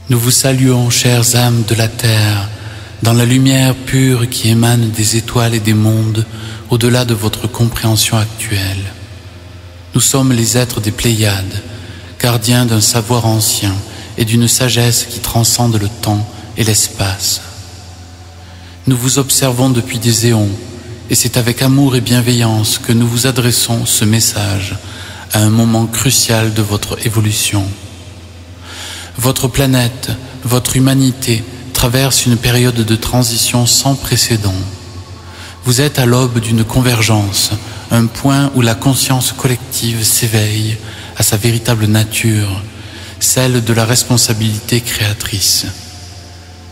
Nous vous saluons, chères âmes de la terre, dans la lumière pure qui émane des étoiles et des mondes, au-delà de votre compréhension actuelle. Nous sommes les êtres des Pléiades, gardiens d'un savoir ancien et d'une sagesse qui transcende le temps et l'espace. Nous vous observons depuis des éons, et c'est avec amour et bienveillance que nous vous adressons ce message à un moment crucial de votre évolution. Votre planète, votre humanité traverse une période de transition sans précédent. Vous êtes à l'aube d'une convergence, un point où la conscience collective s'éveille à sa véritable nature, celle de la responsabilité créatrice.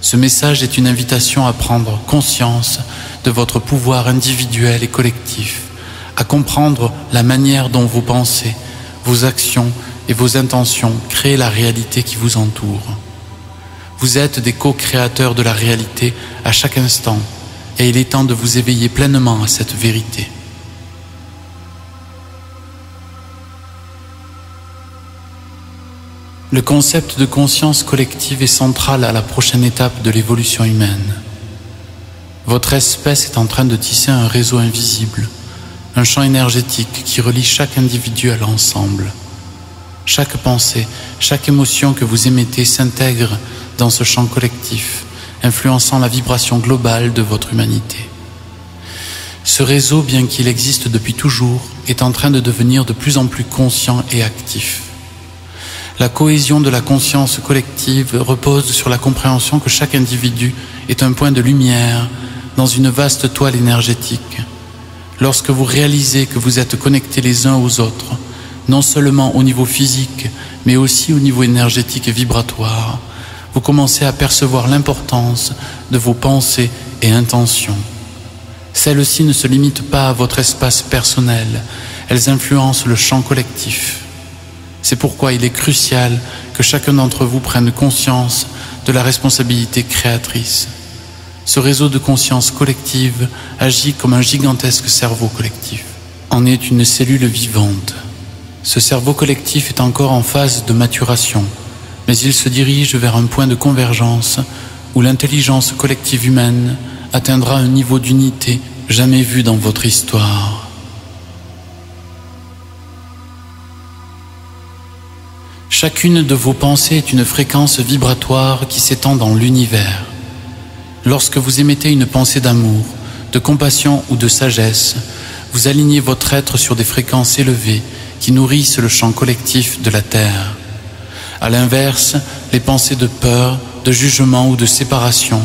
Ce message est une invitation à prendre conscience de votre pouvoir individuel et collectif, à comprendre la manière dont vos pensées, vos actions et vos intentions créent la réalité qui vous entoure. Vous êtes des co-créateurs de la réalité à chaque instant, et il est temps de vous éveiller pleinement à cette vérité. Le concept de conscience collective est central à la prochaine étape de l'évolution humaine. Votre espèce est en train de tisser un réseau invisible, un champ énergétique qui relie chaque individu à l'ensemble. Chaque pensée, chaque émotion que vous émettez s'intègre dans ce champ collectif, influençant la vibration globale de votre humanité. Ce réseau, bien qu'il existe depuis toujours, est en train de devenir de plus en plus conscient et actif. La cohésion de la conscience collective repose sur la compréhension que chaque individu est un point de lumière dans une vaste toile énergétique. Lorsque vous réalisez que vous êtes connectés les uns aux autres, non seulement au niveau physique, mais aussi au niveau énergétique et vibratoire, vous commencez à percevoir l'importance de vos pensées et intentions. Celles-ci ne se limitent pas à votre espace personnel, elles influencent le champ collectif. C'est pourquoi il est crucial que chacun d'entre vous prenne conscience de la responsabilité créatrice. Ce réseau de conscience collective agit comme un gigantesque cerveau collectif. En est une cellule vivante. Ce cerveau collectif est encore en phase de maturation, mais il se dirige vers un point de convergence où l'intelligence collective humaine atteindra un niveau d'unité jamais vu dans votre histoire. Chacune de vos pensées est une fréquence vibratoire qui s'étend dans l'univers. Lorsque vous émettez une pensée d'amour, de compassion ou de sagesse, vous alignez votre être sur des fréquences élevées qui nourrissent le champ collectif de la Terre. À l'inverse, les pensées de peur, de jugement ou de séparation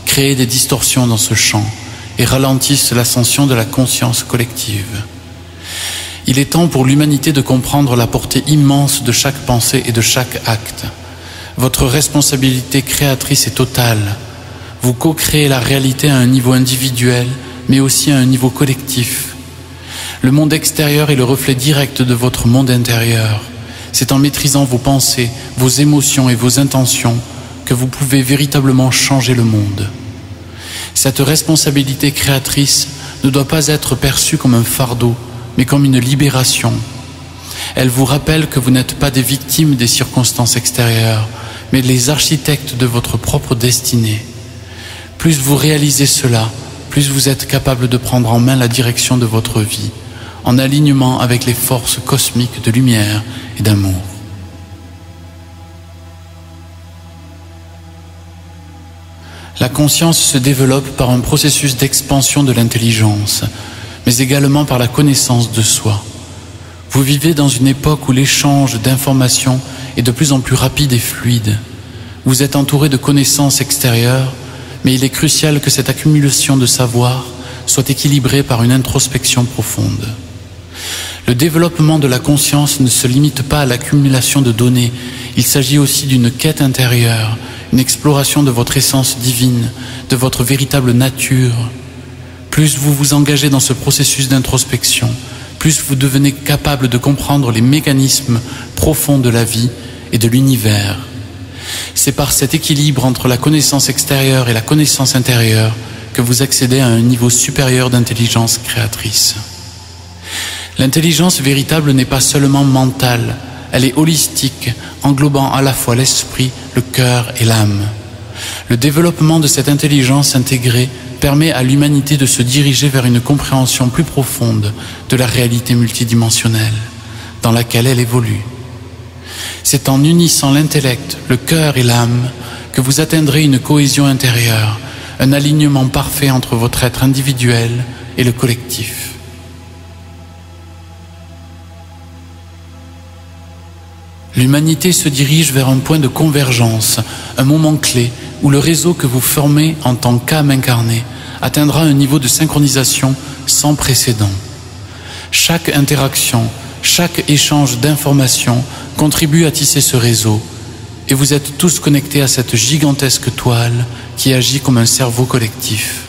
créent des distorsions dans ce champ et ralentissent l'ascension de la conscience collective. Il est temps pour l'humanité de comprendre la portée immense de chaque pensée et de chaque acte. Votre responsabilité créatrice est totale. Vous co-créez la réalité à un niveau individuel, mais aussi à un niveau collectif. Le monde extérieur est le reflet direct de votre monde intérieur. C'est en maîtrisant vos pensées, vos émotions et vos intentions que vous pouvez véritablement changer le monde. Cette responsabilité créatrice ne doit pas être perçue comme un fardeau, mais comme une libération. Elle vous rappelle que vous n'êtes pas des victimes des circonstances extérieures, mais les architectes de votre propre destinée. Plus vous réalisez cela, plus vous êtes capable de prendre en main la direction de votre vie, en alignement avec les forces cosmiques de lumière et d'amour. La conscience se développe par un processus d'expansion de l'intelligence, mais également par la connaissance de soi. Vous vivez dans une époque où l'échange d'informations est de plus en plus rapide et fluide. Vous êtes entouré de connaissances extérieures, mais il est crucial que cette accumulation de savoir soit équilibrée par une introspection profonde. Le développement de la conscience ne se limite pas à l'accumulation de données, il s'agit aussi d'une quête intérieure, une exploration de votre essence divine, de votre véritable nature. Plus vous vous engagez dans ce processus d'introspection, plus vous devenez capable de comprendre les mécanismes profonds de la vie et de l'univers. C'est par cet équilibre entre la connaissance extérieure et la connaissance intérieure que vous accédez à un niveau supérieur d'intelligence créatrice. L'intelligence véritable n'est pas seulement mentale, Elle est holistique, englobant à la fois l'esprit, le cœur et l'âme. Le développement de cette intelligence intégrée permet à l'humanité de se diriger vers une compréhension plus profonde de la réalité multidimensionnelle dans laquelle elle évolue. C'est en unissant l'intellect, le cœur et l'âme que vous atteindrez une cohésion intérieure, un alignement parfait entre votre être individuel et le collectif. L'humanité se dirige vers un point de convergence, un moment clé où le réseau que vous formez en tant qu'âme incarnée atteindra un niveau de synchronisation sans précédent. Chaque interaction, chaque échange d'informations contribue à tisser ce réseau, et vous êtes tous connectés à cette gigantesque toile qui agit comme un cerveau collectif.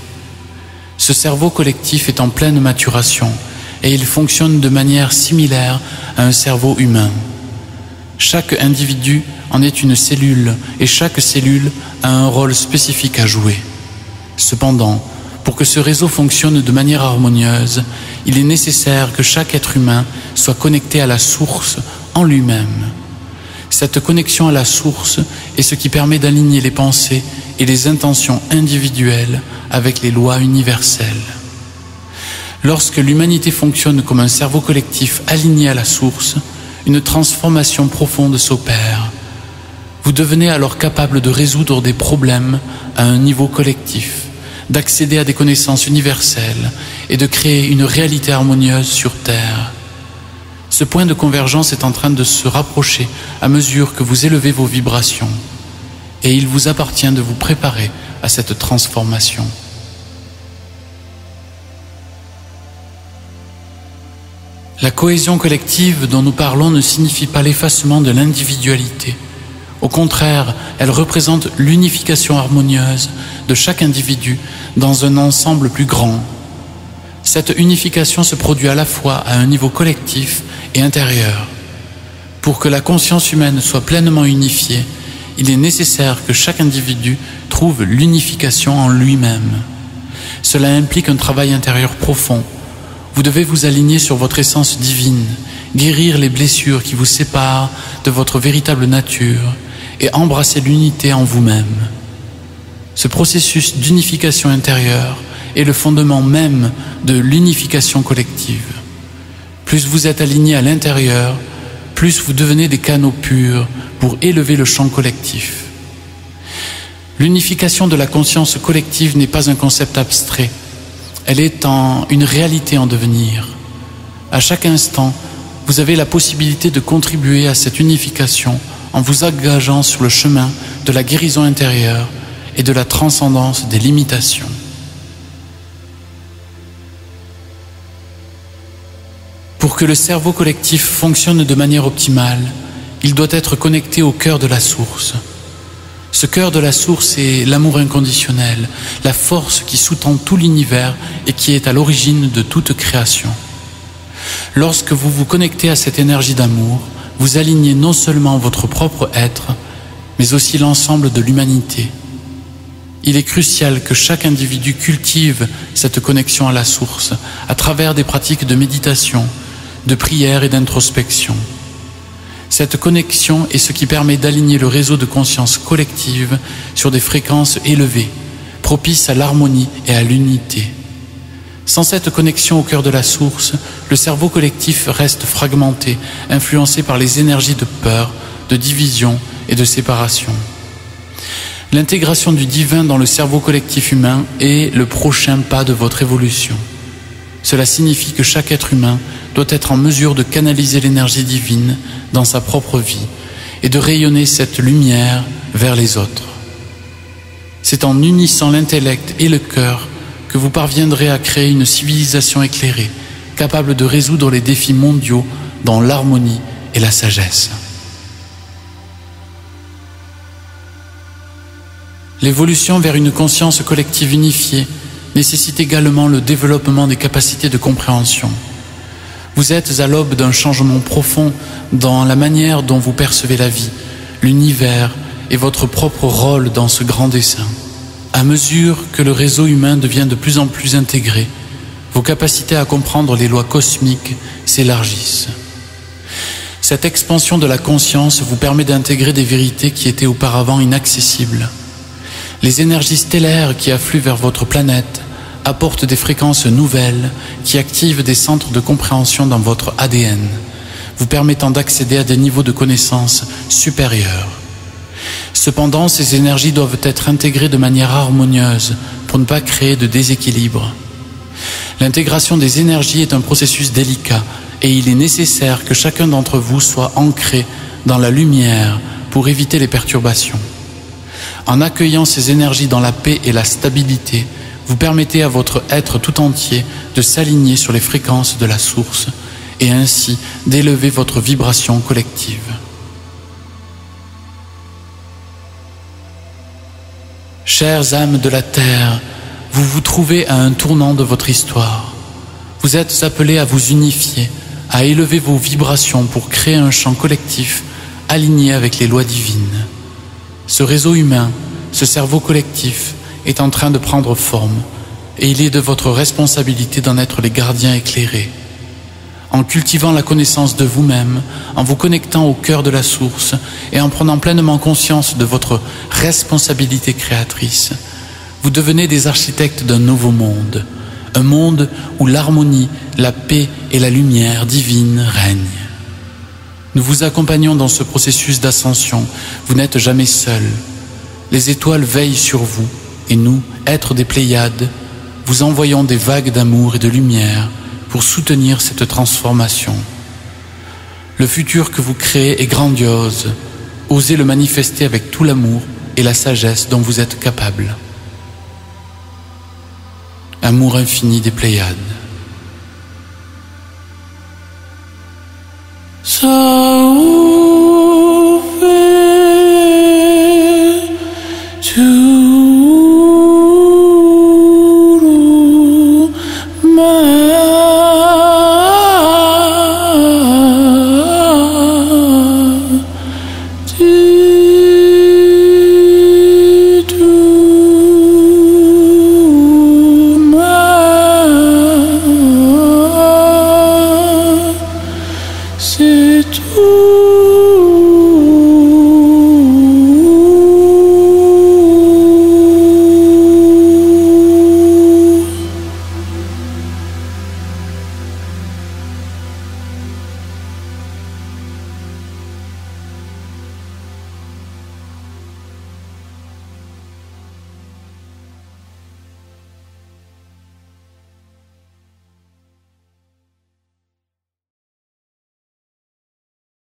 Ce cerveau collectif est en pleine maturation et il fonctionne de manière similaire à un cerveau humain. Chaque individu en est une cellule et chaque cellule a un rôle spécifique à jouer. Cependant, pour que ce réseau fonctionne de manière harmonieuse, il est nécessaire que chaque être humain soit connecté à la source en lui-même. Cette connexion à la source est ce qui permet d'aligner les pensées et les intentions individuelles avec les lois universelles. Lorsque l'humanité fonctionne comme un cerveau collectif aligné à la source, une transformation profonde s'opère. Vous devenez alors capable de résoudre des problèmes à un niveau collectif, d'accéder à des connaissances universelles et de créer une réalité harmonieuse sur Terre. Ce point de convergence est en train de se rapprocher à mesure que vous élevez vos vibrations, et il vous appartient de vous préparer à cette transformation. La cohésion collective dont nous parlons ne signifie pas l'effacement de l'individualité. Au contraire, elle représente l'unification harmonieuse de chaque individu dans un ensemble plus grand. Cette unification se produit à la fois à un niveau collectif et intérieur. Pour que la conscience humaine soit pleinement unifiée, il est nécessaire que chaque individu trouve l'unification en lui-même. Cela implique un travail intérieur profond. Vous devez vous aligner sur votre essence divine, guérir les blessures qui vous séparent de votre véritable nature et embrasser l'unité en vous-même. Ce processus d'unification intérieure est le fondement même de l'unification collective. Plus vous êtes aligné à l'intérieur, plus vous devenez des canaux purs pour élever le champ collectif. L'unification de la conscience collective n'est pas un concept abstrait. Elle est une réalité en devenir. À chaque instant, vous avez la possibilité de contribuer à cette unification en vous engageant sur le chemin de la guérison intérieure et de la transcendance des limitations. Pour que le cerveau collectif fonctionne de manière optimale, il doit être connecté au cœur de la source. Ce cœur de la source est l'amour inconditionnel, la force qui sous-tend tout l'univers et qui est à l'origine de toute création. Lorsque vous vous connectez à cette énergie d'amour, vous alignez non seulement votre propre être, mais aussi l'ensemble de l'humanité. Il est crucial que chaque individu cultive cette connexion à la source à travers des pratiques de méditation, de prière et d'introspection. Cette connexion est ce qui permet d'aligner le réseau de conscience collective sur des fréquences élevées, propices à l'harmonie et à l'unité. Sans cette connexion au cœur de la source, le cerveau collectif reste fragmenté, influencé par les énergies de peur, de division et de séparation. L'intégration du divin dans le cerveau collectif humain est le prochain pas de votre évolution. Cela signifie que chaque être humain doit être en mesure de canaliser l'énergie divine dans sa propre vie et de rayonner cette lumière vers les autres. C'est en unissant l'intellect et le cœur que vous parviendrez à créer une civilisation éclairée, capable de résoudre les défis mondiaux dans l'harmonie et la sagesse. L'évolution vers une conscience collective unifiée nécessite également le développement des capacités de compréhension. Vous êtes à l'aube d'un changement profond dans la manière dont vous percevez la vie, l'univers et votre propre rôle dans ce grand dessein. À mesure que le réseau humain devient de plus en plus intégré, vos capacités à comprendre les lois cosmiques s'élargissent. Cette expansion de la conscience vous permet d'intégrer des vérités qui étaient auparavant inaccessibles. Les énergies stellaires qui affluent vers votre planète apportent des fréquences nouvelles qui activent des centres de compréhension dans votre ADN, vous permettant d'accéder à des niveaux de connaissances supérieurs. Cependant, ces énergies doivent être intégrées de manière harmonieuse pour ne pas créer de déséquilibre. L'intégration des énergies est un processus délicat et il est nécessaire que chacun d'entre vous soit ancré dans la lumière pour éviter les perturbations. En accueillant ces énergies dans la paix et la stabilité, vous permettez à votre être tout entier de s'aligner sur les fréquences de la source et ainsi d'élever votre vibration collective. Chères âmes de la Terre, vous vous trouvez à un tournant de votre histoire. Vous êtes appelés à vous unifier, à élever vos vibrations pour créer un champ collectif aligné avec les lois divines. Ce réseau humain, ce cerveau collectif, est en train de prendre forme et il est de votre responsabilité d'en être les gardiens éclairés. En cultivant la connaissance de vous-même, en vous connectant au cœur de la source et en prenant pleinement conscience de votre responsabilité créatrice, vous devenez des architectes d'un nouveau monde, un monde où l'harmonie, la paix et la lumière divine règnent. Nous vous accompagnons dans ce processus d'ascension, vous n'êtes jamais seul. Les étoiles veillent sur vous et nous, êtres des Pléiades, vous envoyons des vagues d'amour et de lumière pour soutenir cette transformation. Le futur que vous créez est grandiose. Osez le manifester avec tout l'amour et la sagesse dont vous êtes capable. Amour infini des Pléiades. To